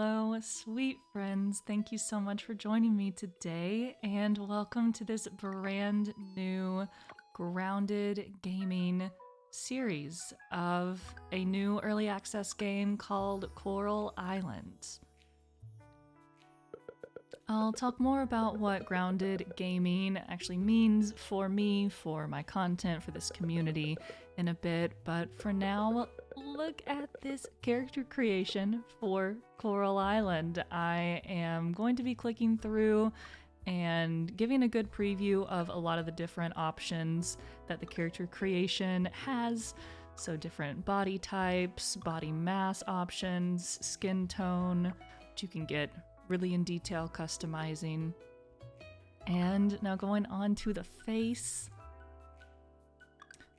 Hello, sweet friends. Thank you so much for joining me today, and welcome to this brand new grounded gaming series of a new early access game called Coral Island. I'll talk more about what grounded gaming actually means for me, for my content, for this community in a bit, but for now, look at this character creation for Coral Island. I am going to be clicking through and giving a good preview of a lot of the different options that the character creation has. So different body types, body mass options, skin tone, which you can get really in detail customizing. And now going on to the face.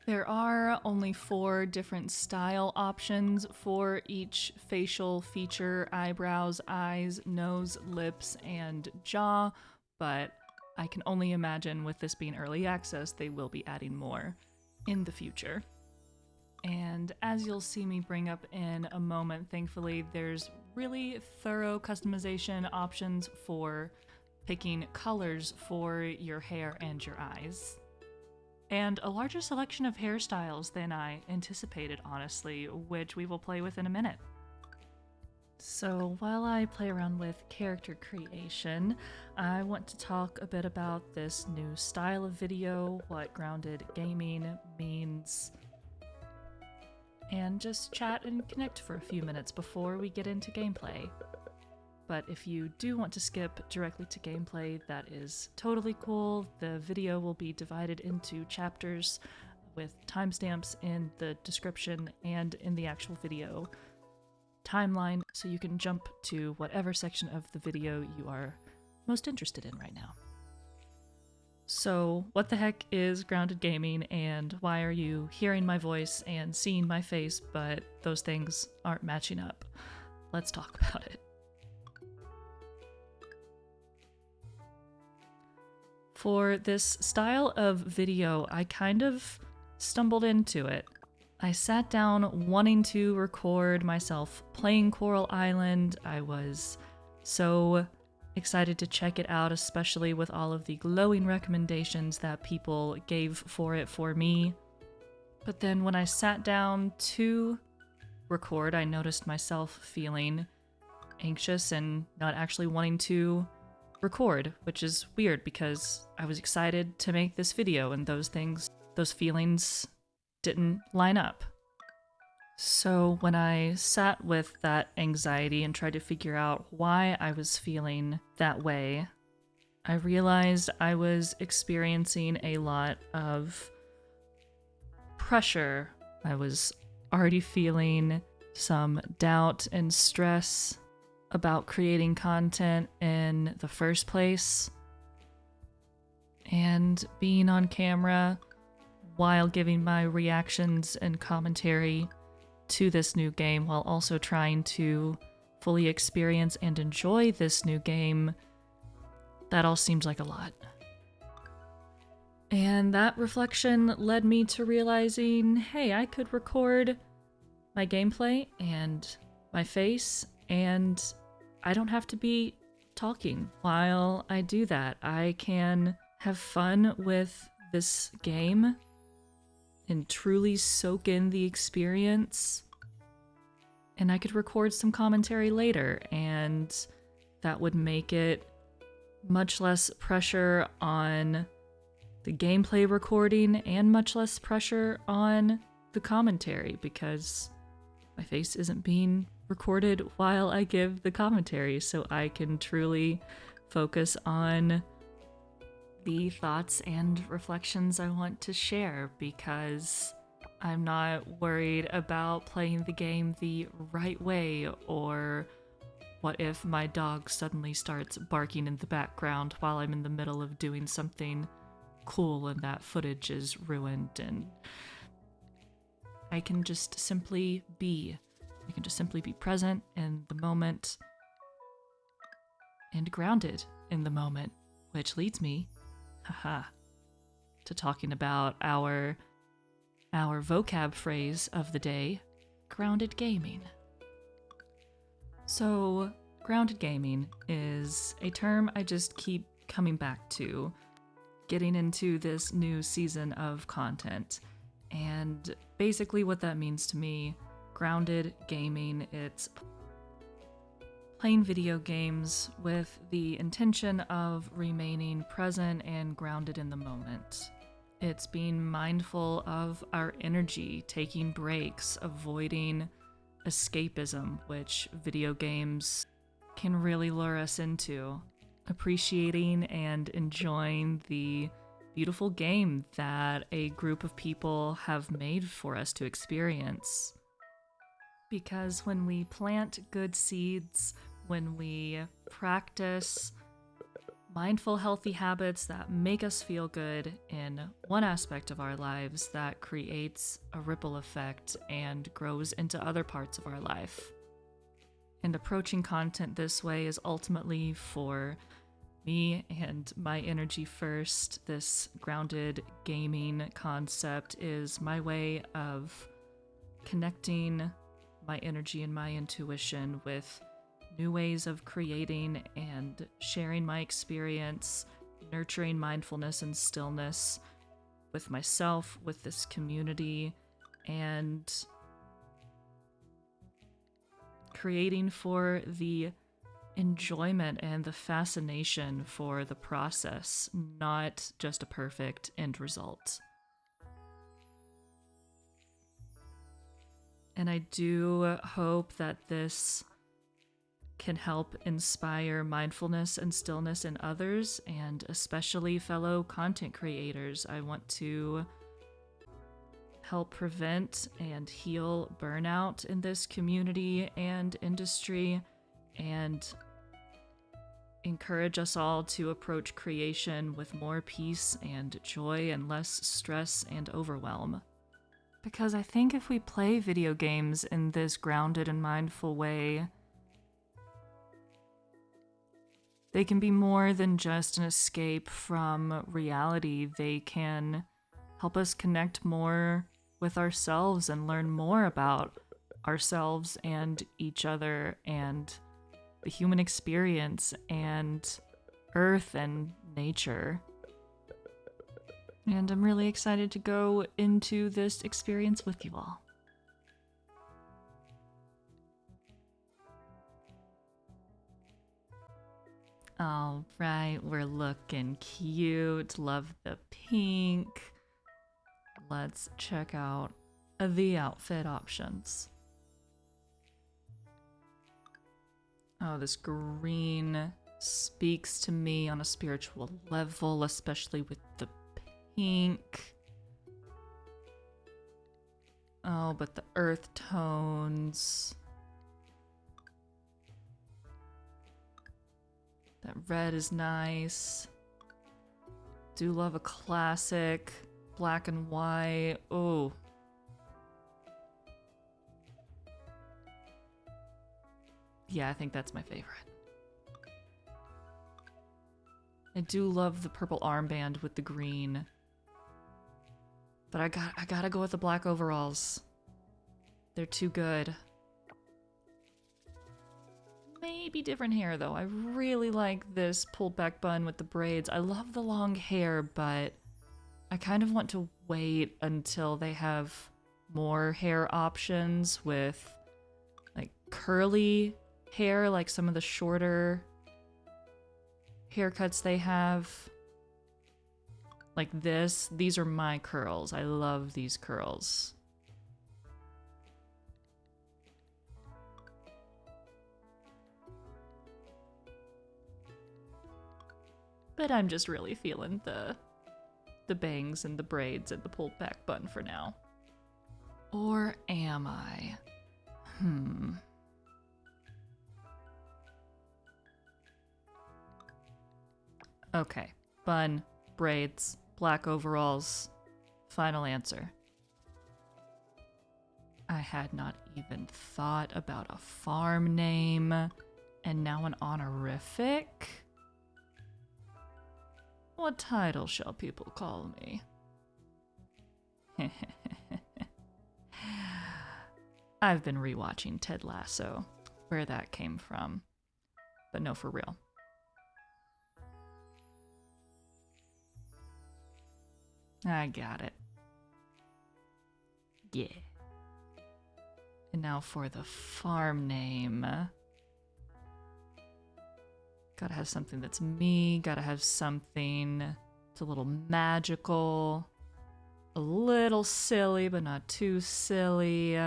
There are only 4 different style options for each facial feature: eyebrows, eyes, nose, lips, and jaw, but I can only imagine with this being early access, they will be adding more in the future. And as you'll see me bring up in a moment, thankfully, there's really thorough customization options for picking colors for your hair and your eyes. And a larger selection of hairstyles than I anticipated, honestly, which we will play with in a minute. So while I play around with character creation, I want to talk a bit about this new style of video, what grounded gaming means, and just chat and connect for a few minutes before we get into gameplay. But if you do want to skip directly to gameplay, that is totally cool. The video will be divided into chapters with timestamps in the description and in the actual video timeline, so you can jump to whatever section of the video you are most interested in right now. So, what the heck is grounded gaming, and why are you hearing my voice and seeing my face, but those things aren't matching up? Let's talk about it. For this style of video, I kind of stumbled into it. I sat down wanting to record myself playing Coral Island. I was so excited to check it out, especially with all of the glowing recommendations that people gave for it for me. But then when I sat down to record, I noticed myself feeling anxious and not actually wanting to record, which is weird because I was excited to make this video and those feelings didn't line up. So when I sat with that anxiety and tried to figure out why I was feeling that way, I realized I was experiencing a lot of pressure. I was already feeling some doubt and stress about creating content in the first place, and being on camera while giving my reactions and commentary to this new game while also trying to fully experience and enjoy this new game, that all seems like a lot. And that reflection led me to realizing, hey, I could record my gameplay and my face, and I don't have to be talking while I do that. I can have fun with this game and truly soak in the experience. And I could record some commentary later, and that would make it much less pressure on the gameplay recording and much less pressure on the commentary, because my face isn't being recorded while I give the commentary, so I can truly focus on the thoughts and reflections I want to share, because I'm not worried about playing the game the right way, or what if my dog suddenly starts barking in the background while I'm in the middle of doing something cool and that footage is ruined. And I can just simply be. I can just simply be present in the moment and grounded in the moment, which leads me to talking about our vocab phrase of the day, grounded gaming. So, Grounded gaming is a term I just keep coming back to, getting into this new season of content. And basically what that means to me, grounded gaming, it's playing video games with the intention of remaining present and grounded in the moment. It's being mindful of our energy, taking breaks, avoiding escapism, which video games can really lure us into. Appreciating and enjoying the beautiful game that a group of people have made for us to experience. Because when we plant good seeds, when we practice mindful, healthy habits that make us feel good in one aspect of our lives, that creates a ripple effect and grows into other parts of our life. And approaching content this way is ultimately for me and my energy first. This grounded gaming concept is my way of connecting my energy and my intuition with new ways of creating and sharing my experience, nurturing mindfulness and stillness with myself, with this community, and creating for the enjoyment and the fascination for the process, not just a perfect end result. And I do hope that this can help inspire mindfulness and stillness in others, and especially fellow content creators. I want to help prevent and heal burnout in this community and industry, and encourage us all to approach creation with more peace and joy and less stress and overwhelm. Because I think if we play video games in this grounded and mindful way, they can be more than just an escape from reality. They can help us connect more with ourselves and learn more about ourselves and each other and the human experience and Earth and nature. And I'm really excited to go into this experience with you all. All right, we're looking cute. Love the pink. Let's check out the outfit options. Oh, this green speaks to me on a spiritual level, especially with the pink. Oh, but the earth tones. That red is nice. Do love a classic black and white. Oh. Yeah, I think that's my favorite. I do love the purple armband with the green. But I gotta go with the black overalls. They're too good. Maybe different hair though. I really like this pulled back bun with the braids. I love the long hair, but I kind of want to wait until they have more hair options with like curly hair, like some of the shorter haircuts they have. Like this. These are my curls. I love these curls. But I'm just really feeling the bangs and the braids and the pulled back bun for now. Or am I? Okay. Bun, braids, black overalls. Final answer. I had not even thought about a farm name, and now an honorific? What title shall people call me? I've been rewatching Ted Lasso, where that came from. But no, for real. I got it. Yeah. And now for the farm name. Gotta have something that's me. Gotta have something that's a little magical. A little silly, but not too silly.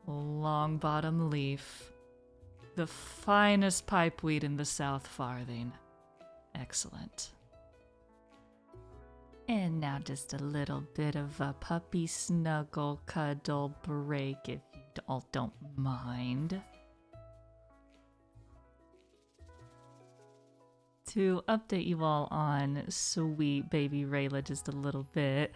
Long bottom leaf. The finest pipeweed in the South Farthing. Excellent. And now just a little bit of a puppy snuggle cuddle break if you all don't mind. To update you all on sweet baby Rayla just a little bit,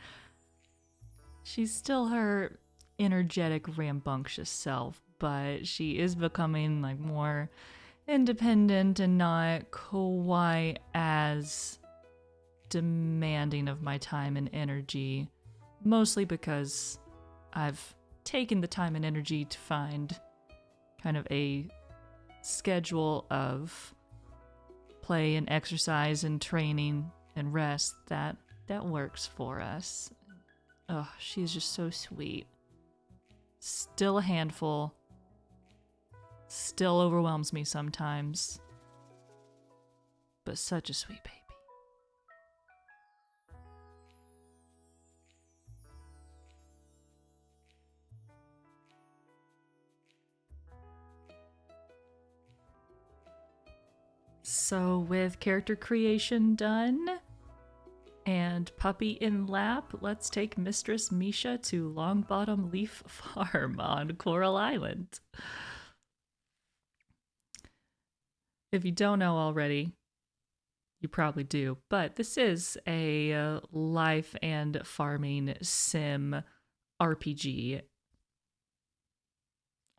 she's still her energetic, rambunctious self, but she is becoming like more independent and not quite as demanding of my time and energy, mostly because I've taken the time and energy to find kind of a schedule of play and exercise and training and rest that works for us. Oh, she's just so sweet. Still a handful. Still overwhelms me sometimes. But such a sweet baby. So with character creation done and puppy in lap, let's take Mistress Misha to Longbottom Leaf Farm on Coral Island. If you don't know already, you probably do, but this is a life and farming sim RPG.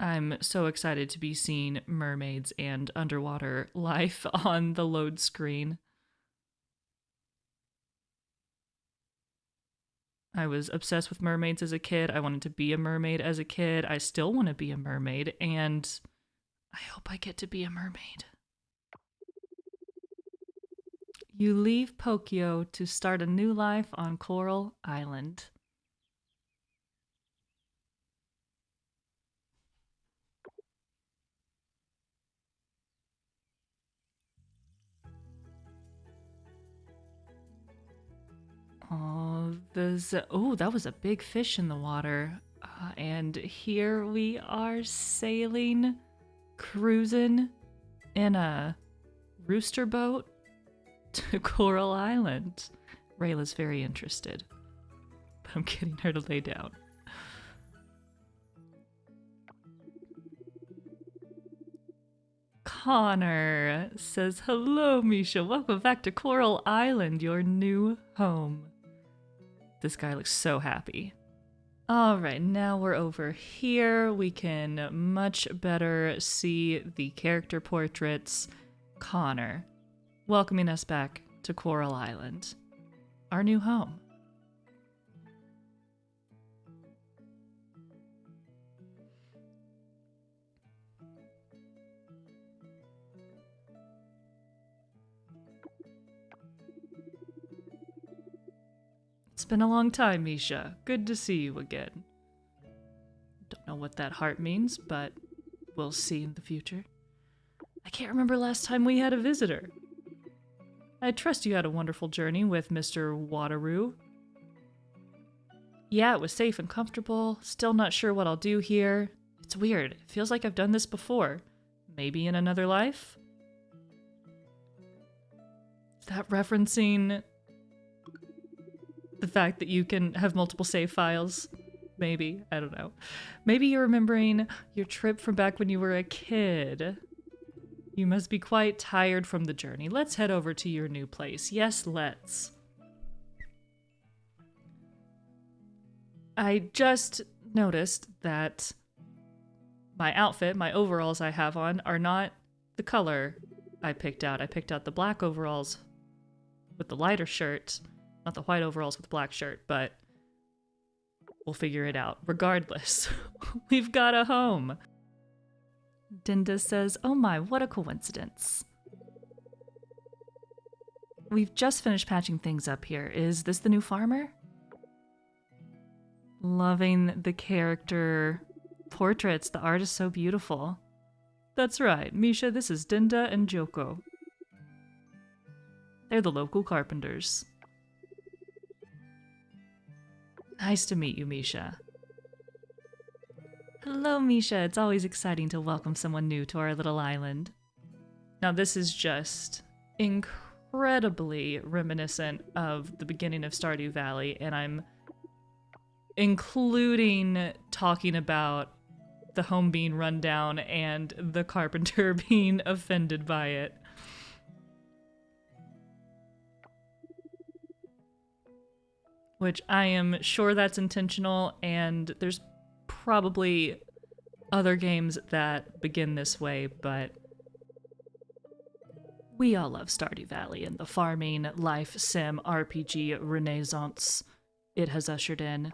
I'm so excited to be seeing mermaids and underwater life on the load screen. I was obsessed with mermaids as a kid. I wanted to be a mermaid as a kid. I still want to be a mermaid, and I hope I get to be a mermaid. You leave Pokio to start a new life on Coral Island. Oh, that was a big fish in the water. And here we are sailing, cruising in a rooster boat to Coral Island. Rayla's very interested, but I'm getting her to lay down. Connor says, "Hello, Misha. Welcome back to Coral Island, your new home." This guy looks so happy. All right, now we're over here. We can much better see the character portraits. Connor, welcoming us back to Coral Island, our new home. It's been a long time, Misha. Good to see you again. Don't know what that heart means, but we'll see in the future. I can't remember last time we had a visitor. I trust you had a wonderful journey with Mr. Wateroo. Yeah, it was safe and comfortable. Still not sure what I'll do here. It's weird. It feels like I've done this before. Maybe in another life? Is that referencing the fact that you can have multiple save files? Maybe. I don't know. Maybe you're remembering your trip from back when you were a kid. You must be quite tired from the journey. Let's head over to your new place. Yes, let's. I just noticed that my outfit, my overalls I have on, are not the color I picked out. I picked out the black overalls with the lighter shirt, not the white overalls with the black shirt, but we'll figure it out. Regardless, we've got a home. Dinda says, oh my, what a coincidence. We've just finished patching things up here. Is this the new farmer? Loving the character portraits. The art is so beautiful. That's right, Misha, this is Dinda and Joko. They're the local carpenters. Nice to meet you, Misha. Hello, Misha. It's always exciting to welcome someone new to our little island. Now, this is just incredibly reminiscent of the beginning of Stardew Valley, and I'm including talking about the home being run down and the carpenter being offended by it. Which I am sure that's intentional, and there's probably other games that begin this way, but we all love Stardew Valley and the farming, life, sim, RPG renaissance it has ushered in.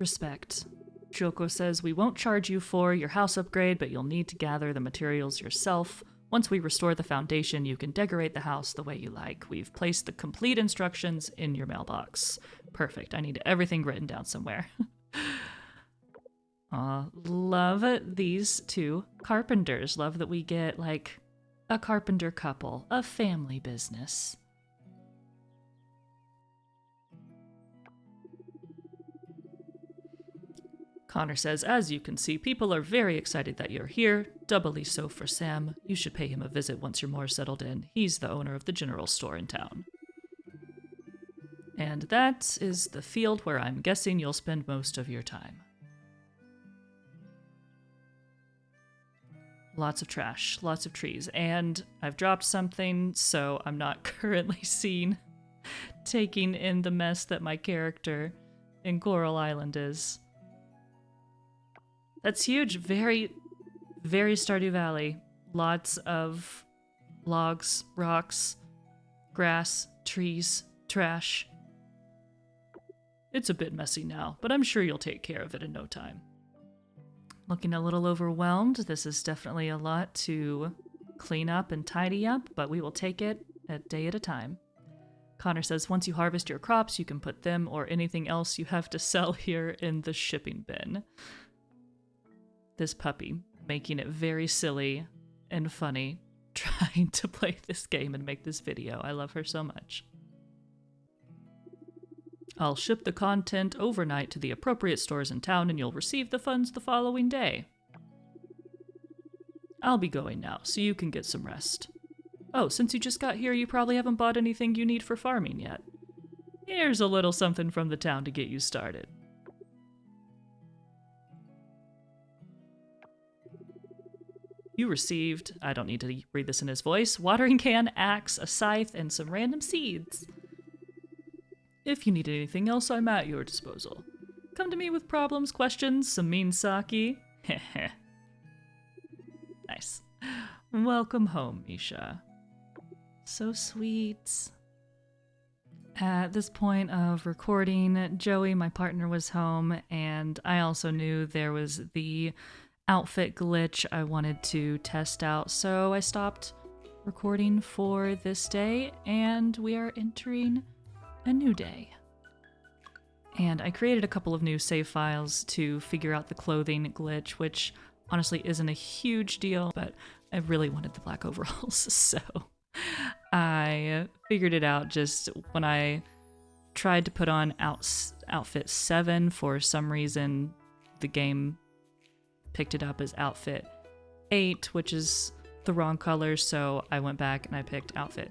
Respect. Joko says, we won't charge you for your house upgrade, but you'll need to gather the materials yourself. Once we restore the foundation, you can decorate the house the way you like. We've placed the complete instructions in your mailbox. Perfect. I need everything written down somewhere. Love these two carpenters. Love that we get, like, a carpenter couple, a family business. Connor says, as you can see, people are very excited that you're here. Doubly so for Sam. You should pay him a visit once you're more settled in. He's the owner of the general store in town. And that is the field where I'm guessing you'll spend most of your time. Lots of trash, lots of trees, and I've dropped something, so I'm not currently seen taking in the mess that my character in Coral Island is. That's huge. Very, very Stardew Valley. Lots of logs, rocks, grass, trees, trash. It's a bit messy now, but I'm sure you'll take care of it in no time. Looking a little overwhelmed. This is definitely a lot to clean up and tidy up, but we will take it a day at a time. Connor says, once you harvest your crops, you can put them or anything else you have to sell here in the shipping bin. This puppy, making it very silly and funny, trying to play this game and make this video. I love her so much. I'll ship the content overnight to the appropriate stores in town and you'll receive the funds the following day. I'll be going now, so you can get some rest. Oh, since you just got here, you probably haven't bought anything you need for farming yet. Here's a little something from the town to get you started. You received, I don't need to read this in his voice, watering can, axe, a scythe, and some random seeds. If you need anything else, I'm at your disposal. Come to me with problems, questions, some mean sake. Heh. Nice. Welcome home, Misha. So sweet. At this point of recording, Joey, my partner, was home, and I also knew there was the outfit glitch I wanted to test out, so I stopped recording for this day, and we are entering a new day. And I created a couple of new save files to figure out the clothing glitch, which honestly isn't a huge deal, but I really wanted the black overalls, so I figured it out just when I tried to put on outfit 7. For some reason, the game picked it up as outfit 8, which is the wrong color, so I went back and I picked outfit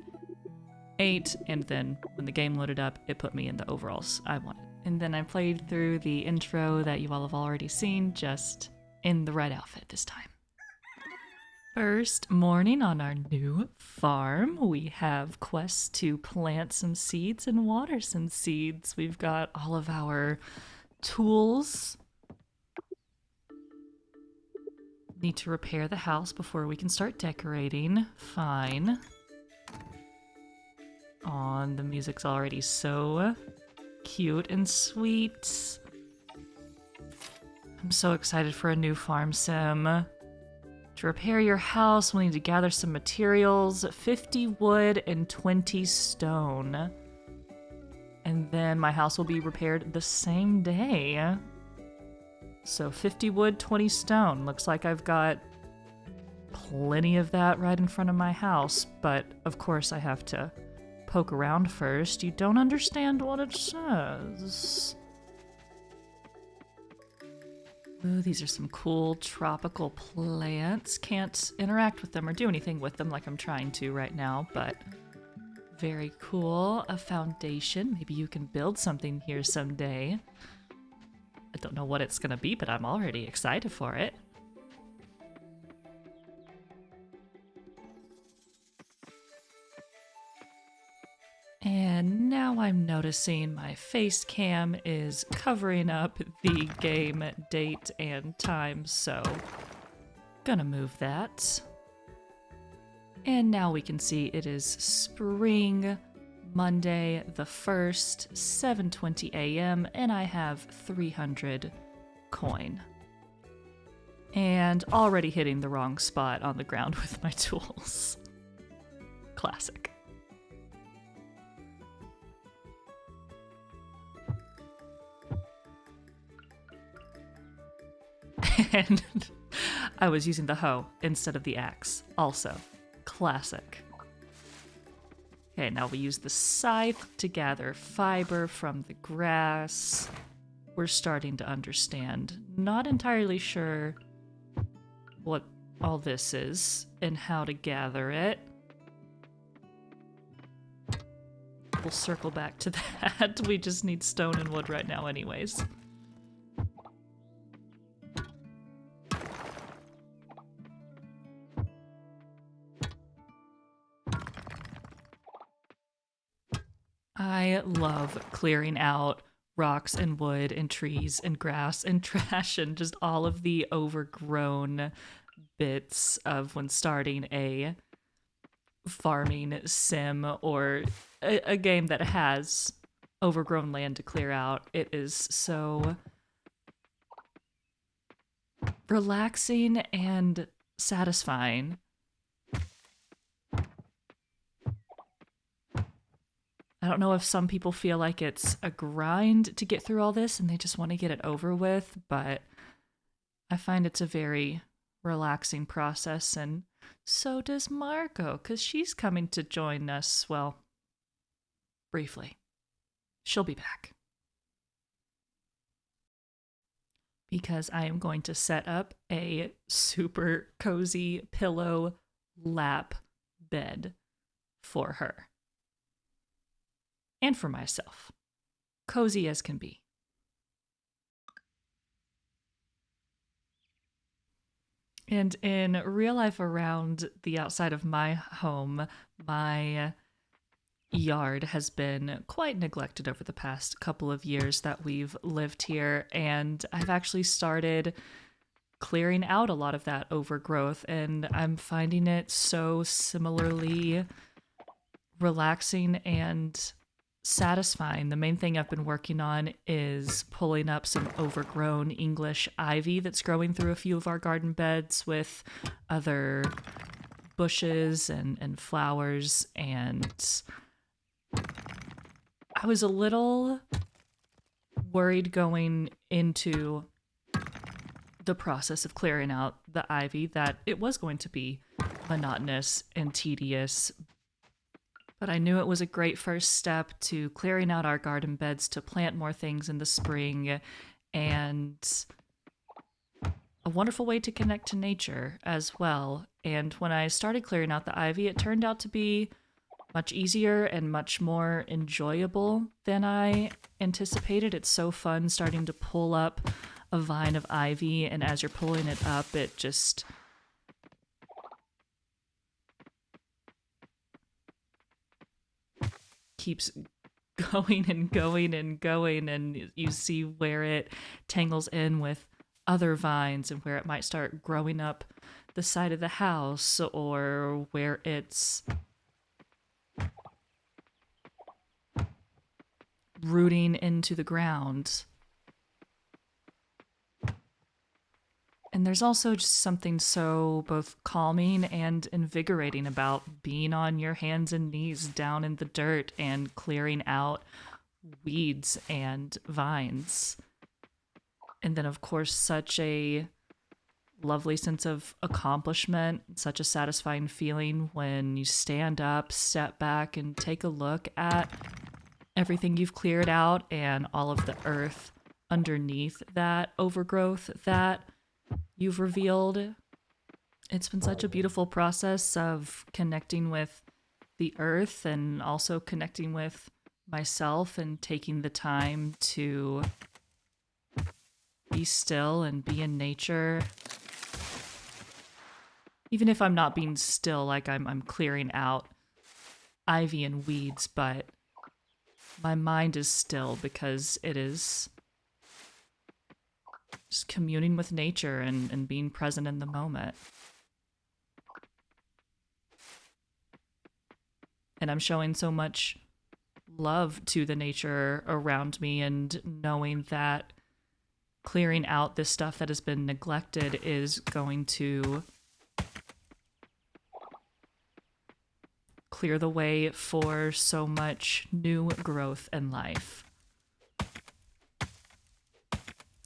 8, and then when the game loaded up, it put me in the overalls I wanted. And then I played through the intro that you all have already seen, just in the right outfit this time. First morning on our new farm, we have quests to plant some seeds and water some seeds. We've got all of our tools. Need to repair the house before we can start decorating. Fine. Aw, the music's already so cute and sweet. I'm so excited for a new farm sim. To repair your house, we'll need to gather some materials, 50 wood and 20 stone. And then my house will be repaired the same day. So 50 wood, 20 stone. Looks like I've got plenty of that right in front of my house, but of course I have to poke around first. You don't understand what it says. Ooh, these are some cool tropical plants. Can't interact with them or do anything with them like I'm trying to right now, but very cool. A foundation. Maybe you can build something here someday. I don't know what it's gonna be, but I'm already excited for it. And now I'm noticing my face cam is covering up the game date and time, so gonna move that. And now we can see it is spring, Monday the 1st, 7:20 a.m., and I have 300 coin. And already hitting the wrong spot on the ground with my tools. Classic. And I was using the hoe instead of the axe. Also, classic. Okay, now we use the scythe to gather fiber from the grass. We're starting to understand. Not entirely sure what all this is and how to gather it. We'll circle back to that. We just need stone and wood right now anyways. I love clearing out rocks and wood and trees and grass and trash and just all of the overgrown bits of when starting a farming sim or a game that has overgrown land to clear out. It is so relaxing and satisfying. I don't know if some people feel like it's a grind to get through all this and they just want to get it over with, but I find it's a very relaxing process, and so does Margot, because she's coming to join us, well, briefly. She'll be back. Because I am going to set up a super cozy pillow lap bed for her. And for myself. Cozy as can be. And in real life around the outside of my home, my yard has been quite neglected over the past couple of years that we've lived here, and I've actually started clearing out a lot of that overgrowth, and I'm finding it so similarly relaxing and satisfying. The main thing I've been working on is pulling up some overgrown English ivy that's growing through a few of our garden beds with other bushes and flowers, and I was a little worried going into the process of clearing out the ivy that it was going to be monotonous and tedious, but I knew it was a great first step to clearing out our garden beds to plant more things in the spring, and a wonderful way to connect to nature as well. And when I started clearing out the ivy, it turned out to be much easier and much more enjoyable than I anticipated. It's so fun starting to pull up a vine of ivy, and as you're pulling it up, it just keeps going and going and going, and you see where it tangles in with other vines and where it might start growing up the side of the house, or where it's rooting into the ground. And there's also just something so both calming and invigorating about being on your hands and knees down in the dirt and clearing out weeds and vines. And then, of course, such a lovely sense of accomplishment, such a satisfying feeling when you stand up, step back, and take a look at everything you've cleared out and all of the earth underneath that overgrowth that you've revealed. It's been such a beautiful process of connecting with the earth and also connecting with myself and taking the time to be still and be in nature. Even if I'm not being still, like I'm clearing out ivy and weeds, but my mind is still because it is just communing with nature and being present in the moment. And I'm showing so much love to the nature around me and knowing that clearing out this stuff that has been neglected is going to clear the way for so much new growth and life.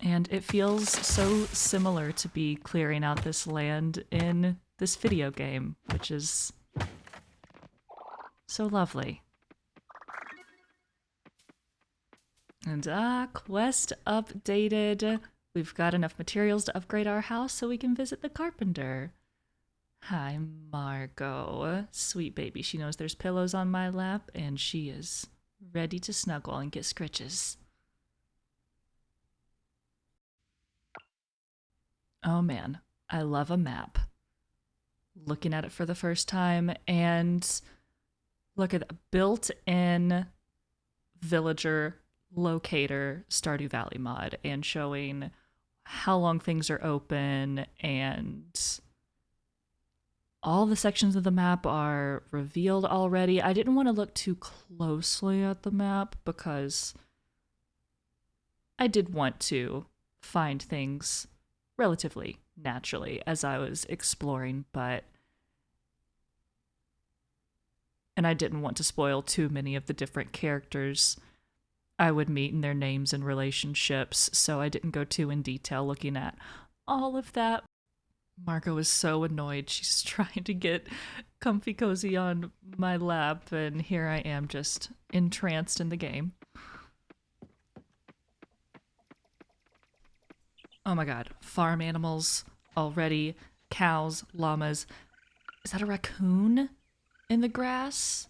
And it feels so similar to be clearing out this land in this video game, which is so lovely. And quest updated. We've got enough materials to upgrade our house so we can visit the carpenter. Hi, Margot. Sweet baby. She knows there's pillows on my lap, and she is ready to snuggle and get scritches. Oh man, I love a map. Looking at it for the first time, and look at the built-in villager locator Stardew Valley mod, and showing how long things are open, and all the sections of the map are revealed already. I didn't want to look too closely at the map because I did want to find things relatively naturally as I was exploring, and I didn't want to spoil too many of the different characters I would meet and their names and relationships, so I didn't go too in detail looking at all of that. Margot is so annoyed. She's trying to get comfy cozy on my lap, and here I am just entranced in the game. Oh my god, farm animals already. Cows, llamas. Is that a raccoon in the grass?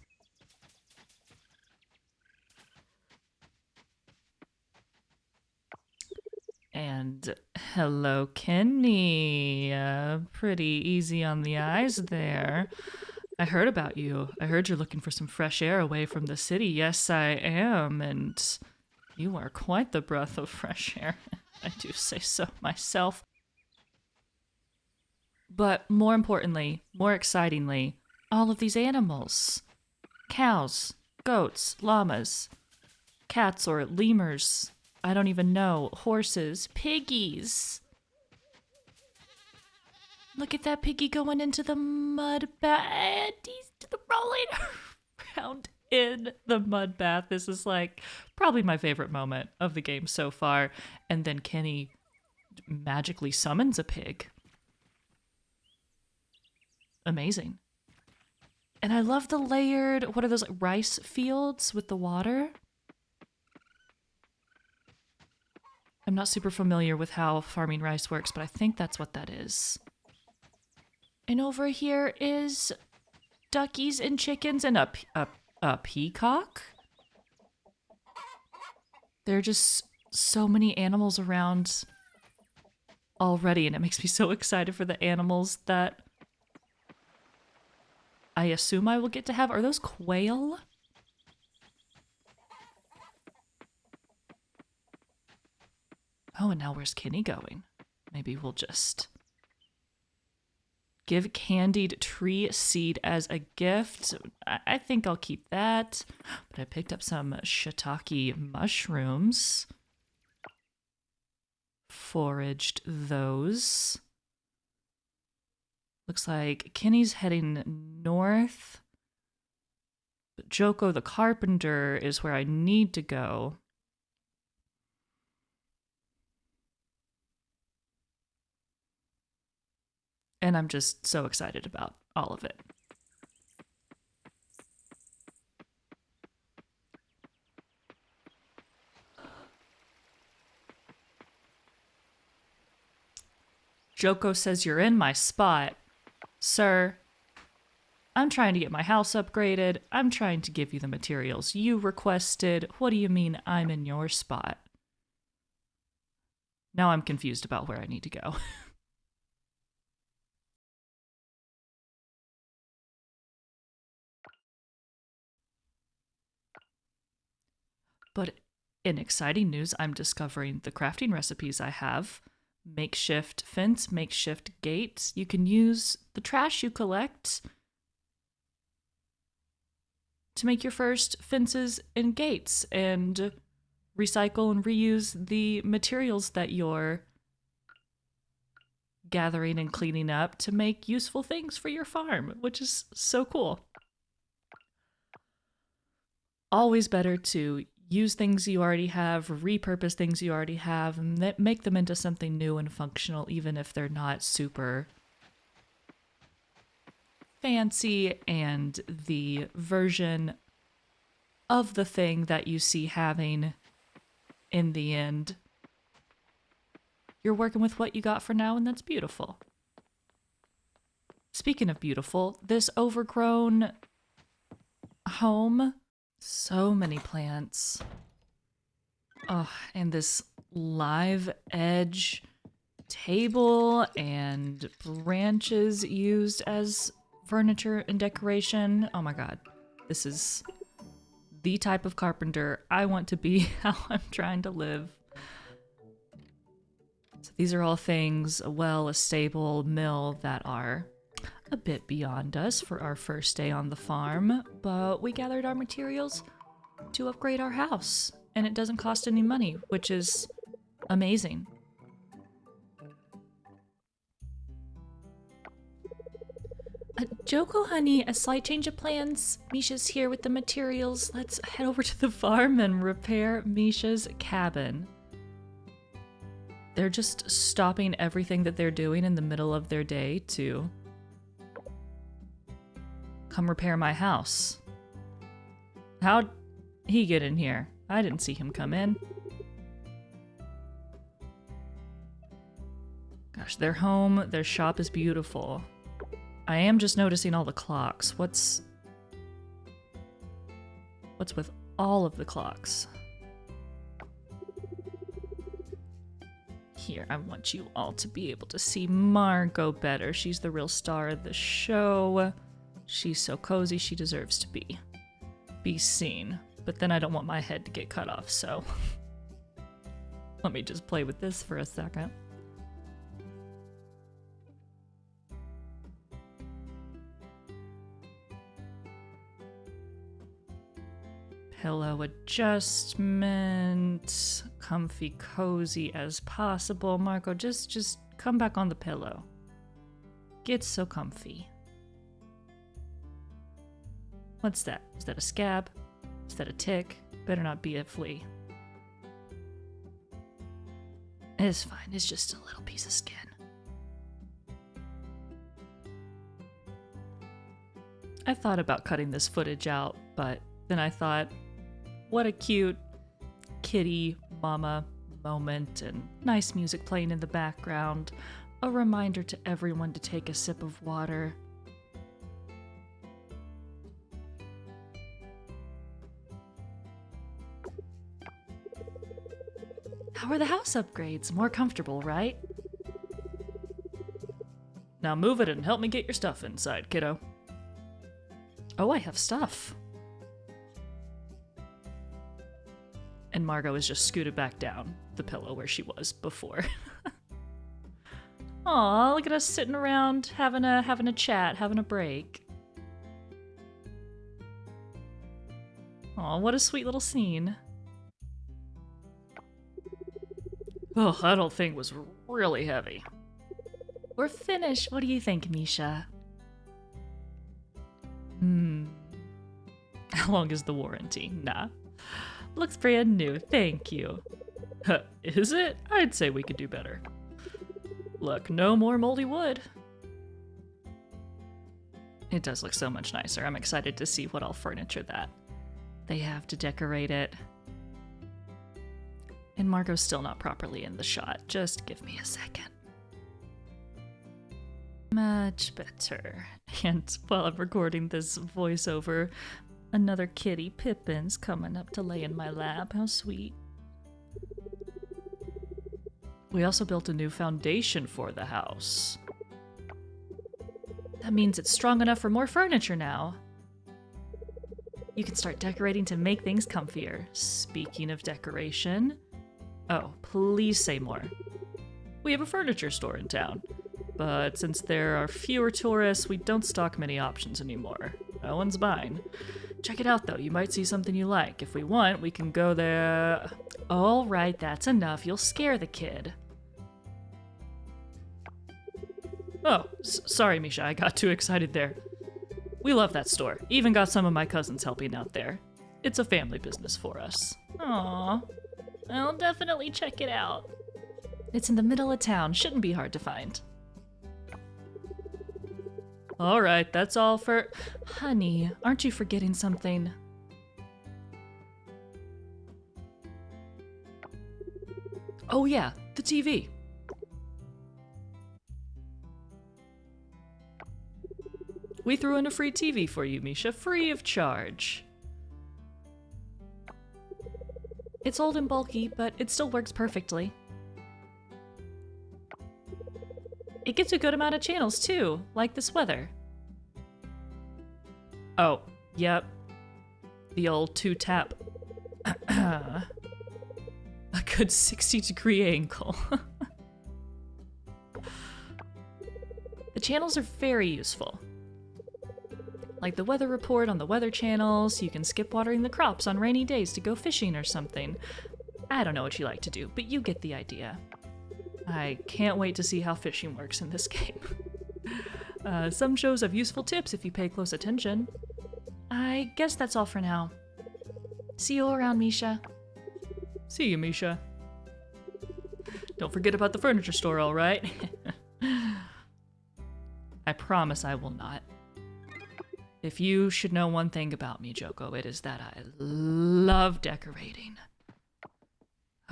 And hello, Kenny. Pretty easy on the eyes there. I heard about you. I heard you're looking for some fresh air away from the city. Yes, I am. And you are quite the breath of fresh air. I do say so myself. But more importantly, more excitingly, all of these animals. Cows, goats, llamas, cats or lemurs. I don't even know. Horses, piggies. Look at that piggy going into the mud bath. He's rolling around in the mud bath. This is like probably my favorite moment of the game so far. And then Kenny magically summons a pig. Amazing. And I love the layered, what are those, like rice fields with the water? I'm not super familiar with how farming rice works, but I think that's what that is. And over here is duckies and chickens and a peacock. There are just so many animals around already, and it makes me so excited for the animals that I assume I will get to have. Are those quail? Oh, and now where's Kenny going? Maybe we'll just give candied tree seed as a gift. I think I'll keep that. But I picked up some shiitake mushrooms. Foraged those. Looks like Kenny's heading north. But Joko the carpenter is where I need to go. And I'm just so excited about all of it. Joko says you're in my spot. Sir, I'm trying to get my house upgraded. I'm trying to give you the materials you requested. What do you mean I'm in your spot? Now I'm confused about where I need to go. But in exciting news, I'm discovering the crafting recipes I have. Makeshift fence, makeshift gates. You can use the trash you collect to make your first fences and gates and recycle and reuse the materials that you're gathering and cleaning up to make useful things for your farm, which is so cool. Always better to use things you already have, repurpose things you already have, and make them into something new and functional, even if they're not super fancy and the version of the thing that you see having in the end. You're working with what you got for now, and that's beautiful. Speaking of beautiful, this overgrown home, so many plants. Oh, and this live edge table and branches used as furniture and decoration. Oh my god, this is the type of carpenter I want to be, how I'm trying to live. So these are all things, a stable, mill, that are a bit beyond us for our first day on the farm, but we gathered our materials to upgrade our house, and it doesn't cost any money, which is amazing. Joko, honey, a slight change of plans. Misha's here with the materials. Let's head over to the farm and repair Misha's cabin. They're just stopping everything that they're doing in the middle of their day to come repair my house. How'd he get in here? I didn't see him come in. Gosh, their home, their shop is beautiful. I am just noticing all the clocks. What's with all of the clocks? Here, I want you all to be able to see Margot better. She's the real star of the show. She's so cozy, she deserves to be seen. But then I don't want my head to get cut off, so let me just play with this for a second. Pillow adjustment, comfy, cozy as possible. Marco, just come back on the pillow. Get so comfy. What's that? Is that a scab? Is that a tick? Better not be a flea. It's fine, it's just a little piece of skin. I thought about cutting this footage out, but then I thought, what a cute kitty mama moment, and nice music playing in the background. A reminder to everyone to take a sip of water. How are the house upgrades? More comfortable, right? Now move it and help me get your stuff inside, kiddo. Oh, I have stuff. And Margot is just scooted back down the pillow where she was before. Aw, look at us sitting around having a chat, having a break. Aw, what a sweet little scene. Oh, that whole thing was really heavy. We're finished. What do you think, Misha? How long is the warranty? Nah. Looks brand new. Thank you. Is it? I'd say we could do better. Look, no more moldy wood. It does look so much nicer. I'm excited to see what all furniture that they have to decorate it. And Margot's still not properly in the shot. Just give me a second. Much better. And while I'm recording this voiceover, another kitty, Pippin's, coming up to lay in my lap. How sweet. We also built a new foundation for the house. That means it's strong enough for more furniture now. You can start decorating to make things comfier. Speaking of decoration... Oh, please say more. We have a furniture store in town, but since there are fewer tourists, we don't stock many options anymore. No one's buying. Check it out though, you might see something you like. If we want, we can go there... All right, that's enough. You'll scare the kid. Oh, sorry Misha, I got too excited there. We love that store. Even got some of my cousins helping out there. It's a family business for us. Aww. I'll definitely check it out. It's in the middle of town. Shouldn't be hard to find. All right, that's all for... Honey, aren't you forgetting something? Oh yeah, the TV. We threw in a free TV for you, Misha, free of charge. It's old and bulky, but it still works perfectly. It gets a good amount of channels too, like this weather. Oh, yep. The old 2-tap. A good 60-degree angle. The channels are very useful. Like the weather report on the weather channels, you can skip watering the crops on rainy days to go fishing or something. I don't know what you like to do, but you get the idea. I can't wait to see how fishing works in this game. Some shows have useful tips if you pay close attention. I guess that's all for now. See you around, Misha. See you, Misha. Don't forget about the furniture store, all right? I promise I will not. If you should know one thing about me, Joko, it is that I love decorating.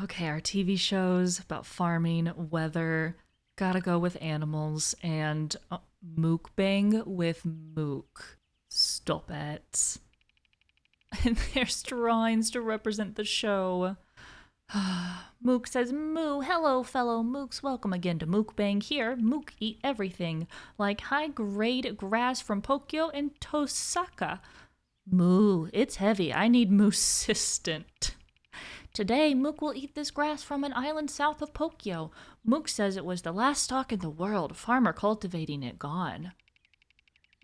Okay, our TV shows about farming, weather, gotta go with animals, and mukbang with Mook. Stop it. And there's drawings to represent the show. Mook says, Moo, hello fellow Mooks, welcome again to Mukbang. Here, Mook eat everything, like high-grade grass from Pokyo and Tosaka. Moo, it's heavy, I need Moosistant. Today, Mook will eat this grass from an island south of Pokyo. Mook says it was the last stock in the world, farmer cultivating it gone.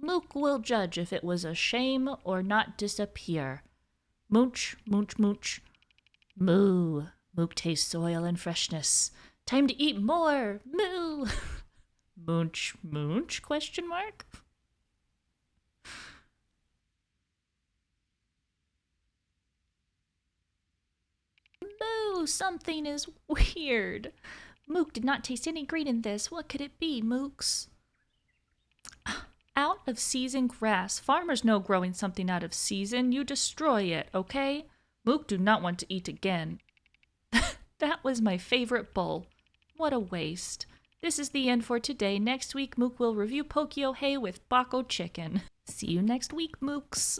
Mook will judge if it was a shame or not disappear. Mooch, mooch, mooch. Moo. Mook tastes soil and freshness. Time to eat more. Moo. Mooch, mooch? Question mark. Moo, something is weird. Mook did not taste any green in this. What could it be, Mooks? Out of season grass. Farmers know growing something out of season, you destroy it, okay? Mook do not want to eat again. That was my favorite bowl. What a waste. This is the end for today. Next week, Mook will review Pokyo Hay with Bako Chicken. See you next week, Mooks.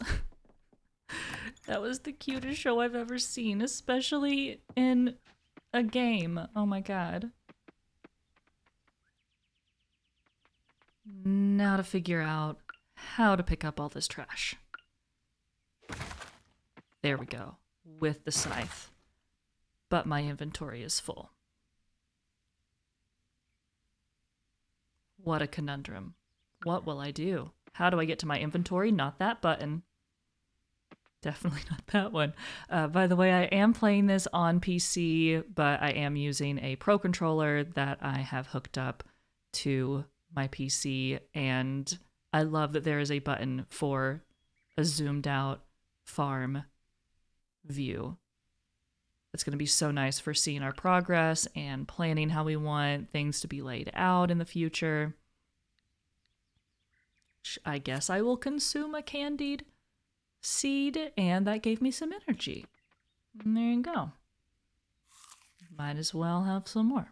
That was the cutest show I've ever seen, especially in a game. Oh my god. Now to figure out how to pick up all this trash. There we go. With the scythe. But my inventory is full. What a conundrum. What will I do? How do I get to my inventory? Not that button. Definitely not that one. By the way, I am playing this on PC, but I am using a Pro controller that I have hooked up to my PC, and I love that there is a button for a zoomed out farm view. It's going to be so nice for seeing our progress and planning how we want things to be laid out in the future. I guess I will consume a candied seed, and that gave me some energy. And there you go. Might as well have some more.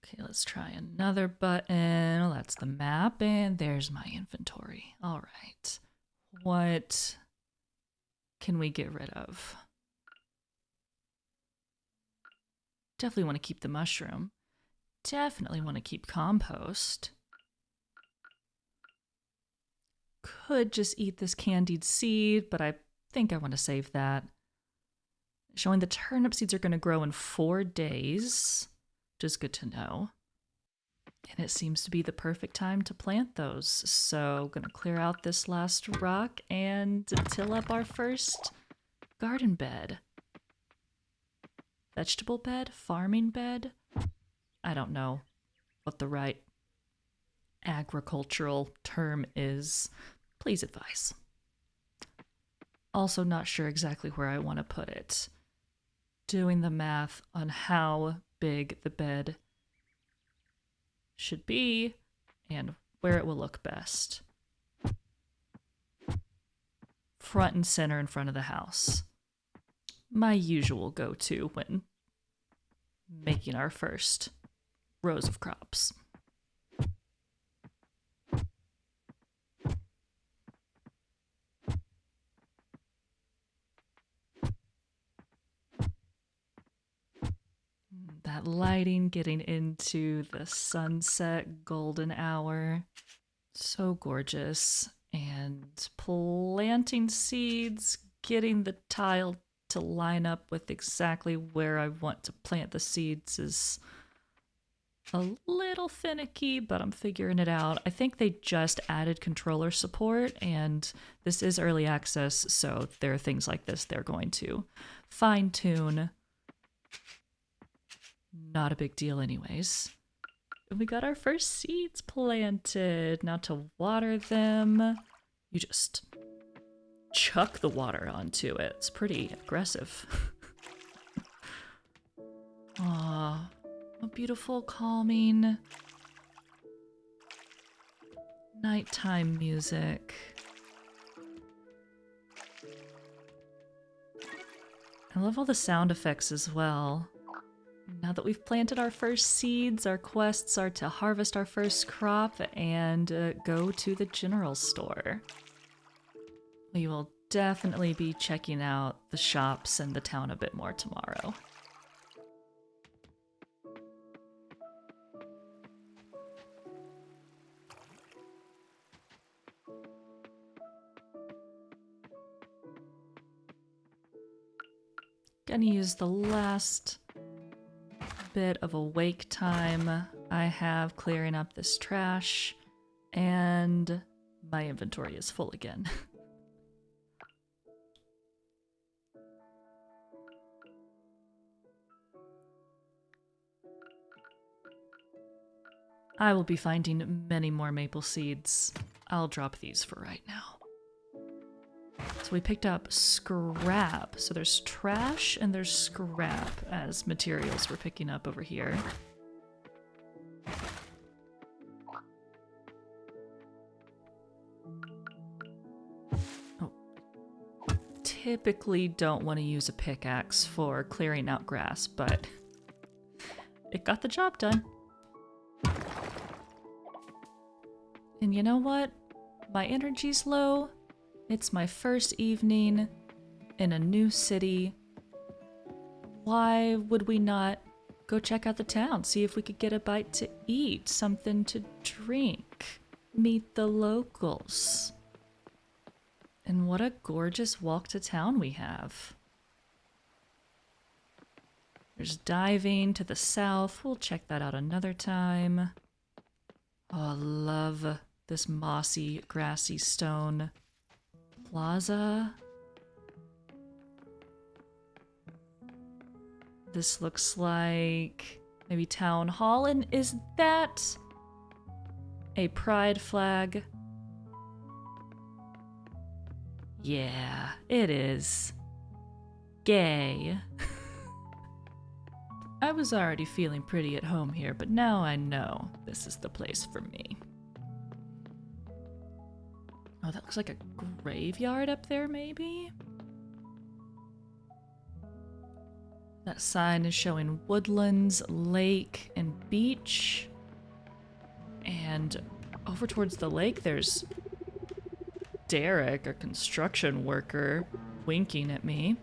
Okay, let's try another button. Oh, that's the map, and there's my inventory. All right. What can we get rid of? Definitely want to keep the mushroom. Definitely want to keep compost. Could just eat this candied seed, but I think I want to save that. Showing the turnip seeds are going to grow in 4 days, which is good to know. And it seems to be the perfect time to plant those. So I'm going to clear out this last rock and till up our first garden bed. Vegetable bed? Farming bed? I don't know what the right agricultural term is. Please advise. Also not sure exactly where I want to put it. Doing the math on how big the bed should be and where it will look best. Front and center in front of the house. My usual go-to when making our first rows of crops. That lighting getting into the sunset golden hour. So gorgeous. And planting seeds, getting the tile to line up with exactly where I want to plant the seeds is a little finicky, but I'm figuring it out. I think they just added controller support, and this is early access, so there are things like this they're going to fine-tune. Not a big deal anyways. We got our first seeds planted. Now to water them, you just chuck the water onto it. It's pretty aggressive. Aw, a beautiful, calming nighttime music. I love all the sound effects as well. Now that we've planted our first seeds, our quests are to harvest our first crop and go to the general store. We will definitely be checking out the shops and the town a bit more tomorrow. Gonna use the last bit of awake time I have clearing up this trash, and my inventory is full again. I will be finding many more maple seeds. I'll drop these for right now. So we picked up scrap. So there's trash and there's scrap as materials we're picking up over here. Oh. Typically don't want to use a pickaxe for clearing out grass, but it got the job done. And you know what? My energy's low. It's my first evening in a new city. Why would we not go check out the town, see if we could get a bite to eat, something to drink, meet the locals? And what a gorgeous walk to town we have. There's diving to the south. We'll check that out another time. Oh, I love this mossy, grassy stone plaza. This looks like Maybe town hall. And is that a pride flag? Yeah, it is. Gay. I was already feeling pretty at home here, but now I know this is the place for me. Oh, that looks like a graveyard up there, maybe? That sign is showing woodlands, lake, and beach. And over towards the lake, there's Derek, a construction worker, winking at me.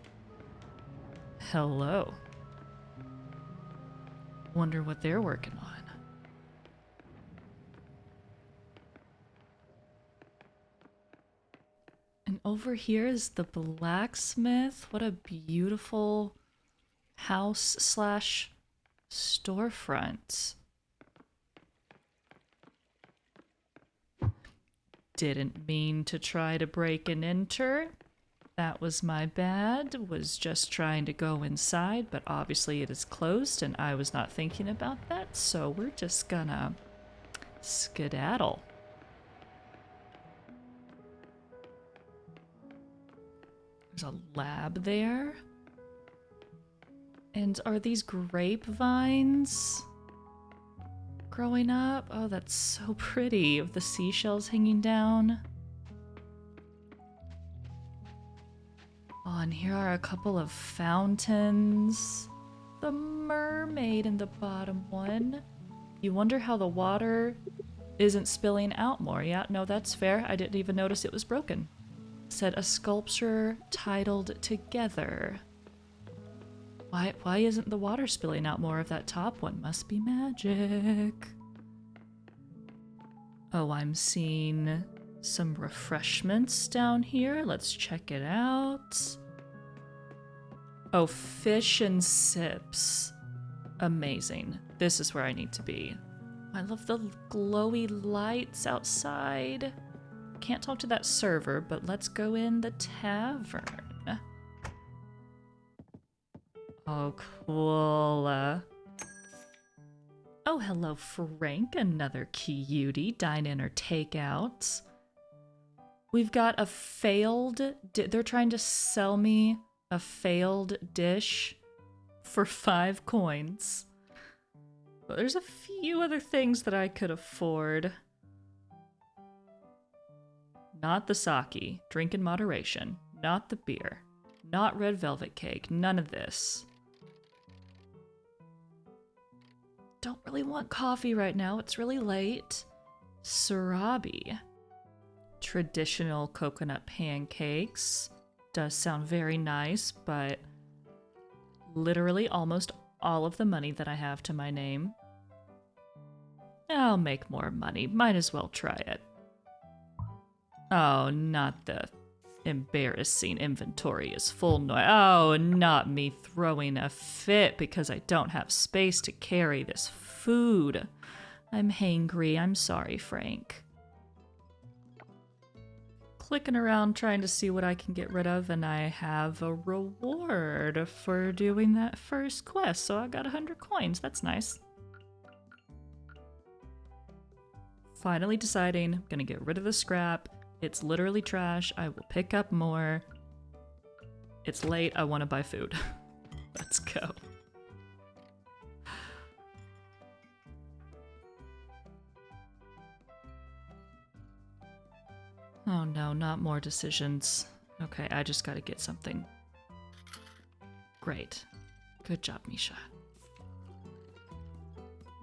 Hello. Wonder what they're working on. And over here is the blacksmith. What a beautiful house slash storefront. Didn't mean to try to break and enter. That was my bad. Was just trying to go inside, but obviously it is closed and I was not thinking about that, so we're just gonna skedaddle. There's a lab there. And are these grapevines growing up? Oh, that's so pretty, with the seashells hanging down. Oh, and here are a couple of fountains. The mermaid in the bottom one. You wonder how the water isn't spilling out more. Yeah, no, that's fair. I didn't even notice it was broken. Said a sculpture titled Together. Why isn't the water spilling out more of that top one? Must be magic. Oh, I'm seeing some refreshments down here. Let's check it out. Oh, fish and sips. Amazing. This is where I need to be. I love the glowy lights outside. Can't talk to that server, but let's go in the tavern. Oh, cool. Oh, hello, Frank. Another cutie. Dine in or take out. We've got a failed... They're trying to sell me a failed dish for 5 coins. But there's a few other things that I could afford. Not the sake. Drink in moderation. Not the beer. Not red velvet cake. None of this. Don't really want coffee right now. It's really late. Surabi. Traditional coconut pancakes. Does sound very nice, but literally almost all of the money that I have to my name. I'll make more money. Might as well try it. Oh, not the embarrassing inventory is full noise. Oh, not me throwing a fit because I don't have space to carry this food. I'm hangry. I'm sorry, Frank. Clicking around trying to see what I can get rid of, and I have a reward for doing that first quest, so I got 100 coins. That's nice. Finally deciding I'm gonna get rid of the scrap. It's literally trash. I will pick up more. It's late. I want to buy food. Let's go. Oh no, not more decisions. Okay, I just gotta get something. Great. Good job, Misha.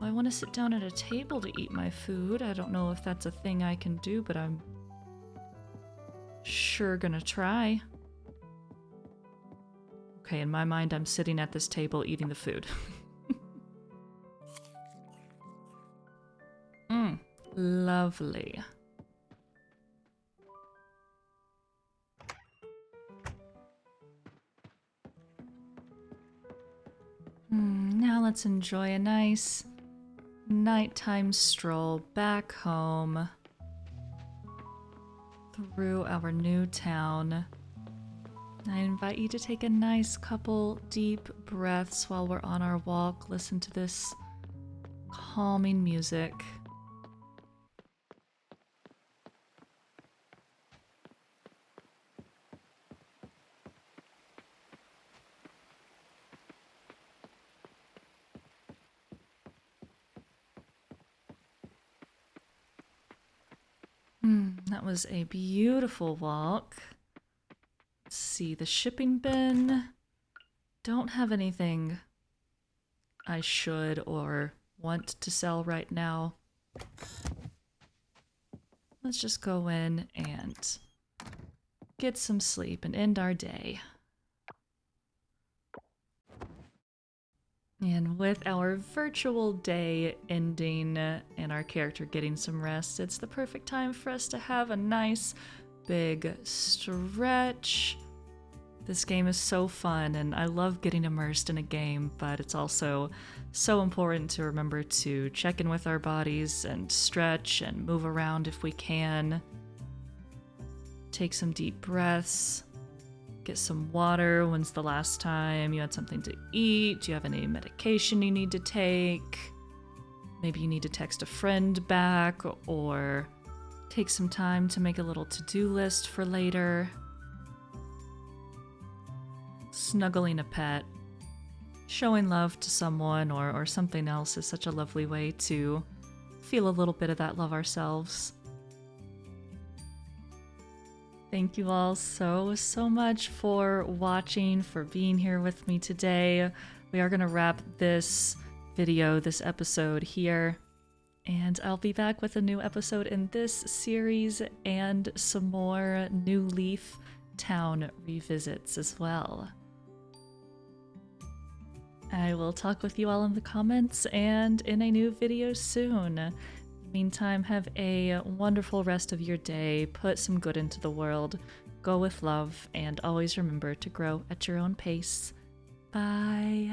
Well, I want to sit down at a table to eat my food. I don't know if that's a thing I can do, but I'm sure gonna try. Okay, in my mind, I'm sitting at this table eating the food. Lovely. Now let's enjoy a nice nighttime stroll back home through our new town. I invite you to take a nice couple deep breaths while we're on our walk. Listen to this calming music. That was a beautiful walk. Let's see, the shipping bin. Don't have anything I should or want to sell right now. Let's just go in and get some sleep and end our day. And with our virtual day ending and our character getting some rest, it's the perfect time for us to have a nice big stretch. This game is so fun, and I love getting immersed in a game, but it's also so important to remember to check in with our bodies and stretch and move around if we can. Take some deep breaths. Get some water. When's the last time you had something to eat? Do you have any medication you need to take? Maybe you need to text a friend back or take some time to make a little to-do list for later. Snuggling a pet, showing love to someone or something else is such a lovely way to feel a little bit of that love ourselves. Thank you all so much for watching, for being here with me today. We are going to wrap this video, this episode here, and I'll be back with a new episode in this series and some more New Leaf Town revisits as well. I will talk with you all in the comments and in a new video soon. Meantime, have a wonderful rest of your day, put some good into the world, go with love, and always remember to grow at your own pace. Bye!